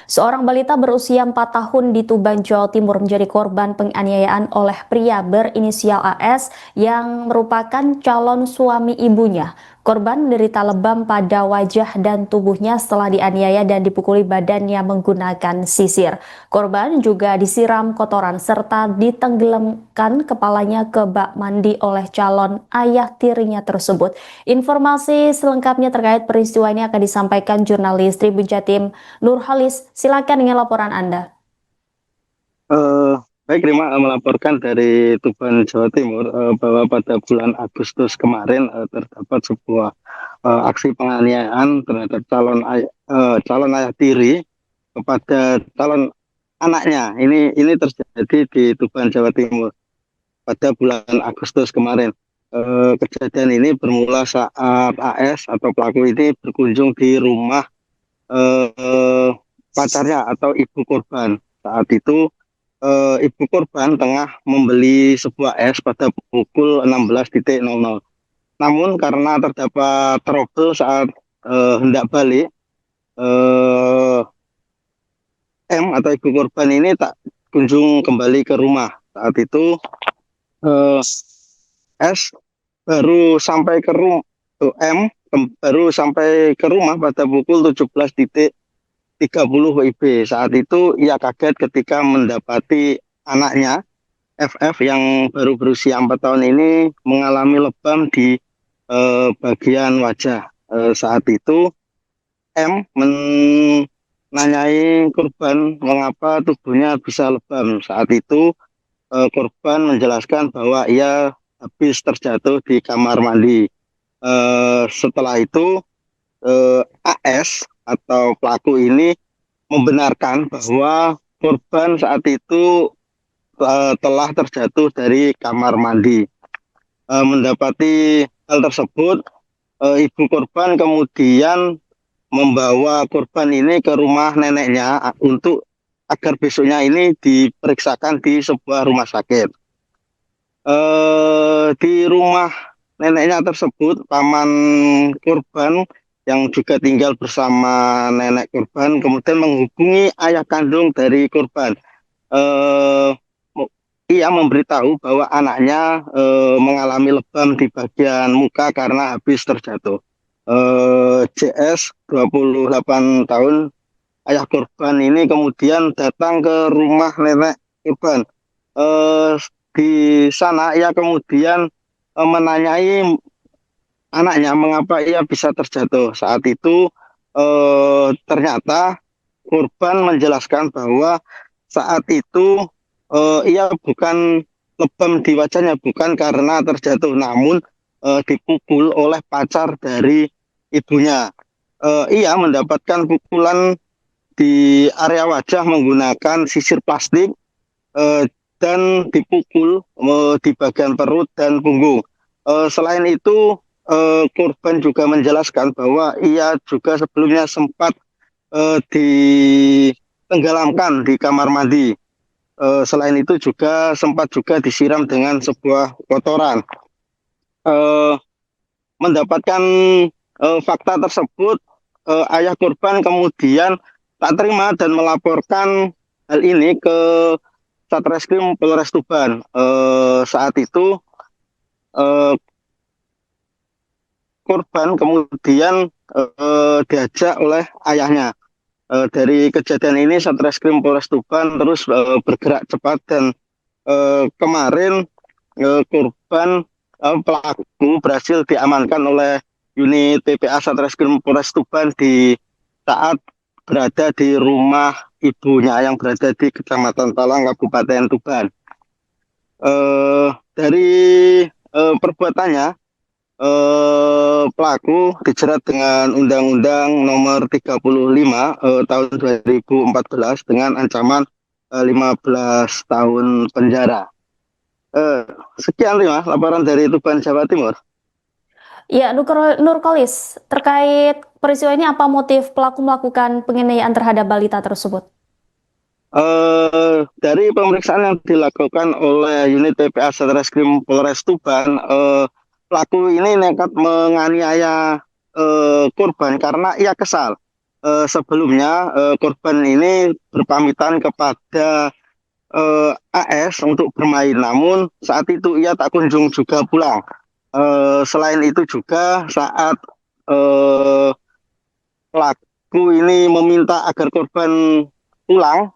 Seorang balita berusia 4 tahun di Tuban, Jawa Timur menjadi korban penganiayaan oleh pria berinisial AS yang merupakan calon suami ibunya. Korban menderita lebam pada wajah dan tubuhnya setelah dianiaya dan dipukuli badannya menggunakan sisir. Korban juga disiram kotoran serta ditenggelamkan kepalanya ke bak mandi oleh calon ayah tirinya tersebut. Informasi selengkapnya terkait peristiwa ini akan disampaikan jurnalis Tribun Jatim Nurhalis. Silakan dengan laporan Anda. Eh, Baik, Rima melaporkan dari Tuban, Jawa Timur bahwa pada bulan Agustus kemarin terdapat sebuah aksi penganiayaan terhadap calon ayah tiri kepada calon anaknya. Ini terjadi di Tuban, Jawa Timur pada bulan Agustus kemarin. Kejadian ini bermula saat AS atau pelaku ini berkunjung di rumah eh, pacarnya atau ibu korban. Saat itu ibu korban tengah membeli sebuah es pada pukul 16.00. Namun karena terdapat trouble saat hendak balik, eh, M atau ibu korban ini tak kunjung kembali ke rumah. Saat itu eh, S baru sampai ke rumah, baru sampai ke rumah pada pukul 17.30 WIB. Saat itu ia kaget ketika mendapati anaknya FF yang baru berusia 4 tahun ini mengalami lebam di bagian wajah. Saat itu M menanyai korban mengapa tubuhnya bisa lebam. Saat itu korban menjelaskan bahwa ia habis terjatuh di kamar mandi. Setelah itu AS atau pelaku ini membenarkan bahwa korban saat itu telah terjatuh dari kamar mandi. Mendapati hal tersebut, ibu korban kemudian membawa korban ini ke rumah neneknya untuk agar besoknya ini diperiksakan di sebuah rumah sakit. Di rumah neneknya tersebut, paman korban yang juga tinggal bersama nenek korban kemudian menghubungi ayah kandung dari korban. Eh, Ia memberitahu bahwa anaknya mengalami lebam di bagian muka karena habis terjatuh. JS 28 tahun ayah korban ini kemudian datang ke rumah nenek korban. Eh, di sana ia kemudian menanyai anaknya mengapa ia bisa terjatuh. Saat itu ternyata korban menjelaskan bahwa saat itu ia bukan lebam di wajahnya bukan karena terjatuh, namun dipukul oleh pacar dari ibunya. Ia mendapatkan pukulan di area wajah menggunakan sisir plastik eh, dan dipukul di bagian perut dan punggung. Selain itu, korban juga menjelaskan bahwa ia juga sebelumnya sempat ditenggelamkan di kamar mandi. Selain itu juga sempat juga disiram dengan sebuah kotoran. Eh, Mendapatkan fakta tersebut, ayah korban kemudian tak terima dan melaporkan hal ini ke Satreskrim Polres Tuban. Saat itu eh, korban kemudian diajak oleh ayahnya. Dari kejadian ini Satreskrim Polres Tuban terus bergerak cepat dan kemarin korban pelaku berhasil diamankan oleh unit PPA Satreskrim Polres Tuban di saat berada di rumah ibunya yang berada di Kecamatan Talang, Kabupaten Tuban. Dari perbuatannya, pelaku dijerat dengan Undang-Undang Nomor 35 tahun 2014 dengan ancaman 15 tahun penjara. Eh, Sekian Rima, laporan dari Tuban, Jawa Timur. Ya, Nurkolis, terkait peristiwa ini apa motif pelaku melakukan penganiayaan terhadap balita tersebut? Dari pemeriksaan yang dilakukan oleh unit PPA Satreskrim Polres Tuban, pelaku ini nekat menganiaya korban karena ia kesal. sebelumnya korban ini berpamitan kepada AS untuk bermain, namun saat itu ia tak kunjung juga pulang. Selain itu juga saat pelaku ini meminta agar korban pulang,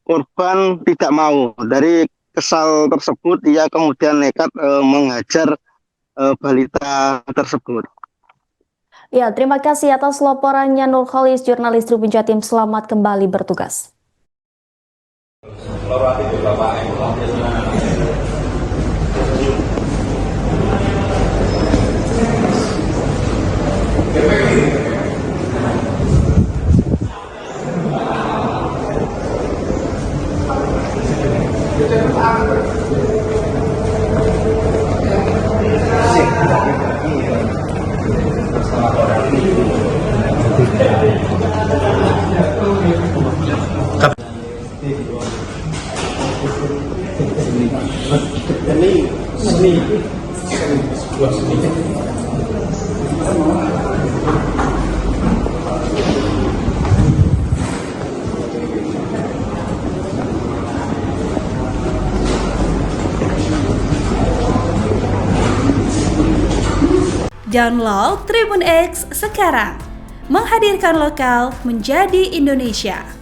korban tidak mau. Dari kesal tersebut, ia kemudian nekat menghajar balita tersebut. Ya, terima kasih atas laporannya Nurholis, jurnalis Tribun Jatim. Selamat kembali bertugas. Download Tribun X sekarang, menghadirkan lokal menjadi Indonesia.